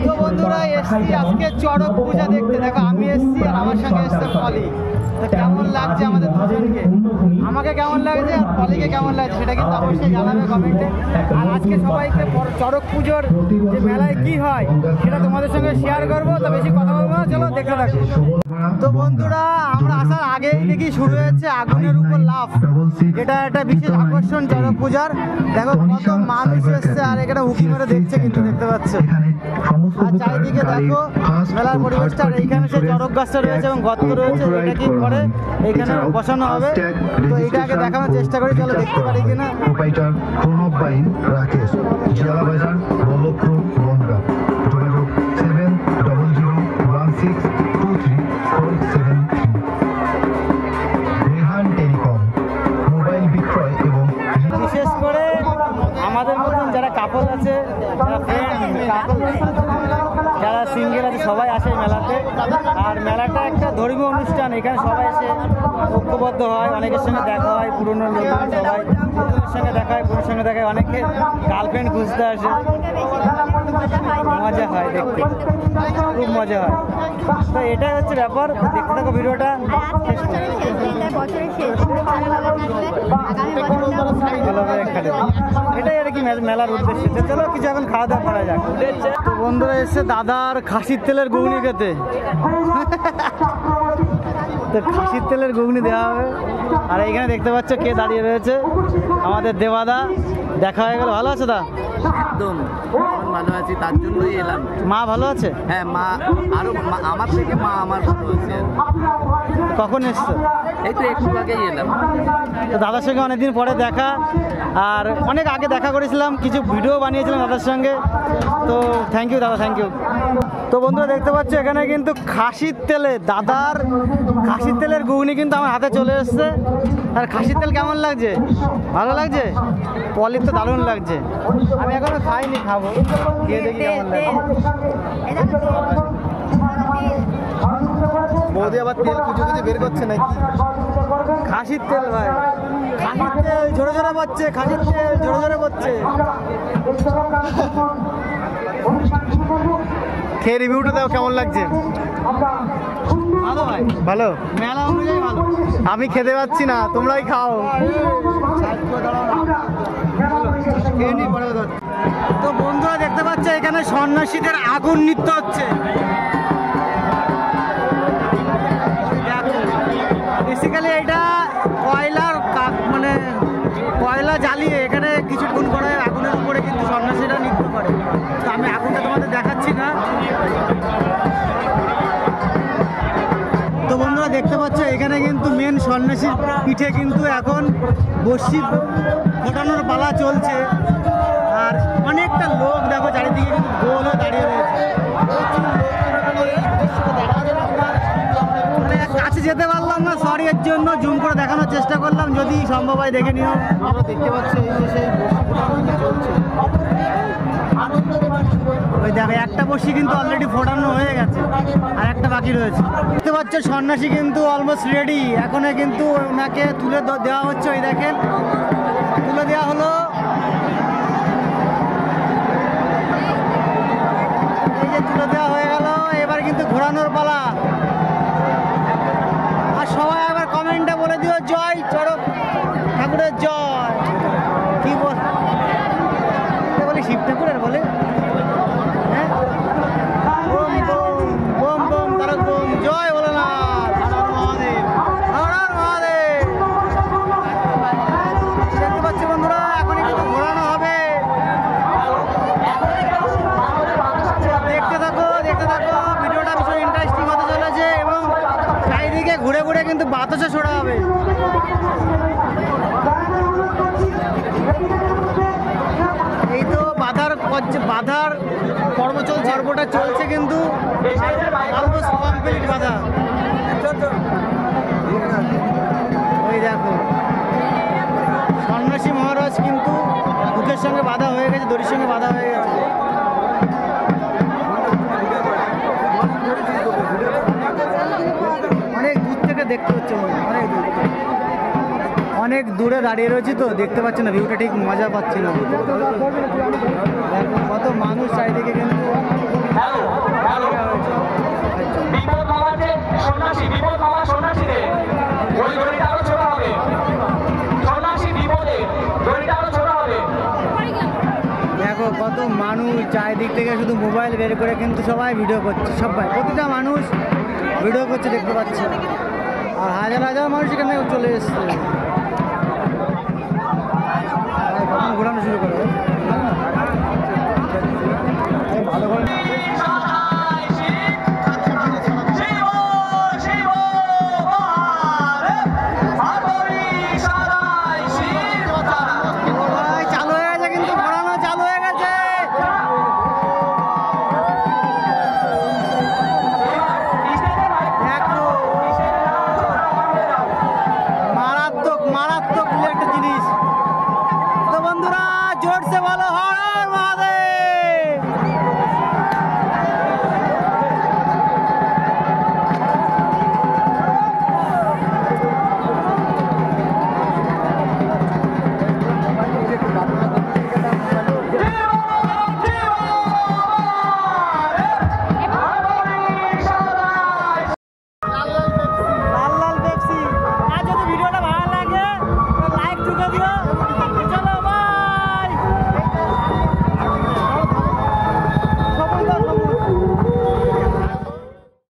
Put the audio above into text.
তো বন্ধুরা এসছি আজকে চড়ক পূজা দেখতে। দেখো আমি এসছি আর আমার সঙ্গে এসছে পলি। তো কেমন লাগছে আমাদের দুজনকে, আমাকে কেমন লাগছে আর পলিকে কেমন লাগছে সেটা কিন্তু অবশ্যই জানাবে কমেন্টে। আর আজকে সবাইকে চড়ক পুজোর যে মেলায় কি হয় সেটা তোমাদের সঙ্গে শেয়ার করবো। তো বেশি কথা বলবো না, চলো দেখতে থাকো। তো বন্ধুরা আমরা আসার আগেই দেখি শুরু হয়েছে আগুনের উপর লাফ, যেটা একটা বিশেষ আকর্ষণ চড়ক পূজার। দেখো কত মানুষ এসছে আর এখানে উঁকি মেরে দেখছে কিন্তু, দেখতে পাচ্ছ। আর চারিদিকে দেখো মেলার পরিবেশটা। আর এইখানে সে চড়ক গাছটা রয়েছে এবং গর্ত রয়েছে, এটা কি করে এইখানে বসানো হবে। তো এটা আগে দেখানোর চেষ্টা করি, চলো দেখতে পারি কিনা। বিশেষ করে আমাদের মতন যারা কাপল আছে, যারা ফ্রেন্ড কাপল, যারা সিঙ্গেল আছে, সবাই আসে এই মেলাতে। আর মেলাটা একটা ধর্মীয় অনুষ্ঠান, এখানে সবাই এসে ঐক্যবদ্ধ হয়, অনেকের সঙ্গে দেখা হয়, পুরনো লোকজন সবাই পুরনোর সঙ্গে দেখা হয়, পুরোর সঙ্গে দেখা হয়, অনেকে গার্লফ্রেন্ড খুঁজতে আসে। মজা হয় দেখতে, খুব মজা হয়। তো এটাই হচ্ছে ব্যাপার, দেখতে থাকো ভিডিওটা। এটাই আর কি মেলার উদ্দেশ্য। চলো কিছু এখন খাওয়া দাওয়া করা যাক। তো বন্ধুরা এসছে দাদার খাসির তেলের ঘুগনি খেতে। তো খাসির তেলের ঘুগনি দেওয়া হবে। আর এইখানে দেখতে পাচ্ছ কে দাঁড়িয়ে রয়েছে, আমাদের দেবাদা। দেখা হয়ে গেল, ভালো আছে দা? একদম ভালো আছি, তার জন্যই এলাম। মা ভালো আছে? হ্যাঁ, মা আরো আমার থেকে মা আমার ভালো আছে। কখন এসছো? এই তো একটু আগেই এলাম। তো দাদার সঙ্গে অনেকদিন পরে দেখা, আর অনেক আগে দেখা করেছিলাম, কিছু ভিডিও বানিয়েছিলাম দাদার সঙ্গে। তো থ্যাংক ইউ দাদা, থ্যাংক ইউ। তো বন্ধুরা দেখতে পাচ্ছ এখানে কিন্তু খাসির তেলে, দাদার খাসির তেলের ঘুগনি কিন্তু আমার হাতে চলে এসছে। আর খাসির তেল কেমন লাগছে? ভালো লাগছে? পলির তো দারুণ লাগছে। আমি এখনো খাইনি, খাবো, খেয়ে দেখি কেমন লাগছে। বৌদি আবার তেল কুচু কুচু বের করছে নাকি? খাসির তেল ভাই, খাসির তেল ঝরে ঝরে পড়ছে, খাসির তেল ঝরে ঝরে পড়ছে। খেয়ে রিভিউটা দাও, কেমন লাগছে? ভালো ভাই, ভালো, মেলা অনুযায়ী ভালো। আমি খেতে পাচ্ছি না, তোমরাই খাও। তো বন্ধুরা দেখতে পাচ্ছ এখানে সন্ন্যাসীদের আগুন নৃত্য হচ্ছে। বেসিক্যালি এটা কয়লার মানে কয়লা জ্বালিয়ে এখানে কিছুক্ষণ করে আগুনের উপরে কিন্তু সন্ন্যাসীরা নৃত্য করে। তো আমি আগুনটা তোমাদের দেখাচ্ছি না। তো বন্ধুরা দেখতে পাচ্ছ এখানে কিন্তু মেন সন্ন্যাসীর পিঠে কিন্তু এখন বর্ষি ফোটানোর পালা চলছে। আর অনেকটা লোক দেখো চারিদিকে কিন্তু গোল হয়ে দাঁড়িয়ে রয়েছে। কাছে যেতে পারলাম না, সরি, এর জন্য জুম করে দেখানোর চেষ্টা করলাম, যদি সম্ভব হয় দেখে নিও। আমরা দেখতে পাচ্ছি এই যে সেই চলছে। ওই দেখো একটা বর্ষি কিন্তু অলরেডি ফোটানো হয়ে গেছে, আর একটা বাকি রয়েছে। দেখতে পাচ্ছ সন্ন্যাসী কিন্তু অলমোস্ট রেডি। এখন কিন্তু ওনাকে তুলে দেওয়া হচ্ছে, ওই দেখেন তুলে দেওয়া হলো। এই যে তুলে দেওয়া হয়ে গেল, এবার কিন্তু ঘোরানোর পালা। আর সবাই আবার কমেন্টে বলে দিও জয় চড়ক ঠাকুরের জয়। কি বলি, শিব ঠাকুরের বলে, হ্যাঁ, বোম বোম বোম বোম তারক বোম, জয় ভোলেনাথ, হর হর মহাদেব, হর হর মহাদেব। দেখতে পাচ্ছি বন্ধুরা এখনই কিন্তু ঘোরানো হবে। দেখতে থাকো, দেখতে থাকো, ভিডিওটা ভীষণ ইন্টারেস্টিং হতে চলেছে। এবং চারিদিকে ঘুরে ঘুরে কিন্তু বাতাসে ছোড়া হবে। এই তো বাধার পর্ব চলছে, পর্বটা চলছে কিন্তু অলমোস্ট কমপ্লিট বাধা। ওই দেখো সন্ন্যাসী মহারাজ কিন্তু বুকের সঙ্গে বাধা হয়ে গেছে, দড়ির সঙ্গে বাধা হয়ে গেছে। অনেক দূর থেকে দেখতে হচ্ছে, অনেক দূরে দাঁড়িয়ে রয়েছি তো দেখতে পাচ্ছি না, ভিউটা ঠিক মজা পাচ্ছি না। কত মানুষ চারিদিকে কিন্তু চারিদিক থেকে শুধু মোবাইল বের করে কিন্তু সবাই ভিডিও করছে, সবাই প্রতিটা মানুষ ভিডিও করছে দেখতে পাচ্ছে। আর হাজার হাজার মানুষ এখানে চলে এসছে, ঘোরানো শুরু করে।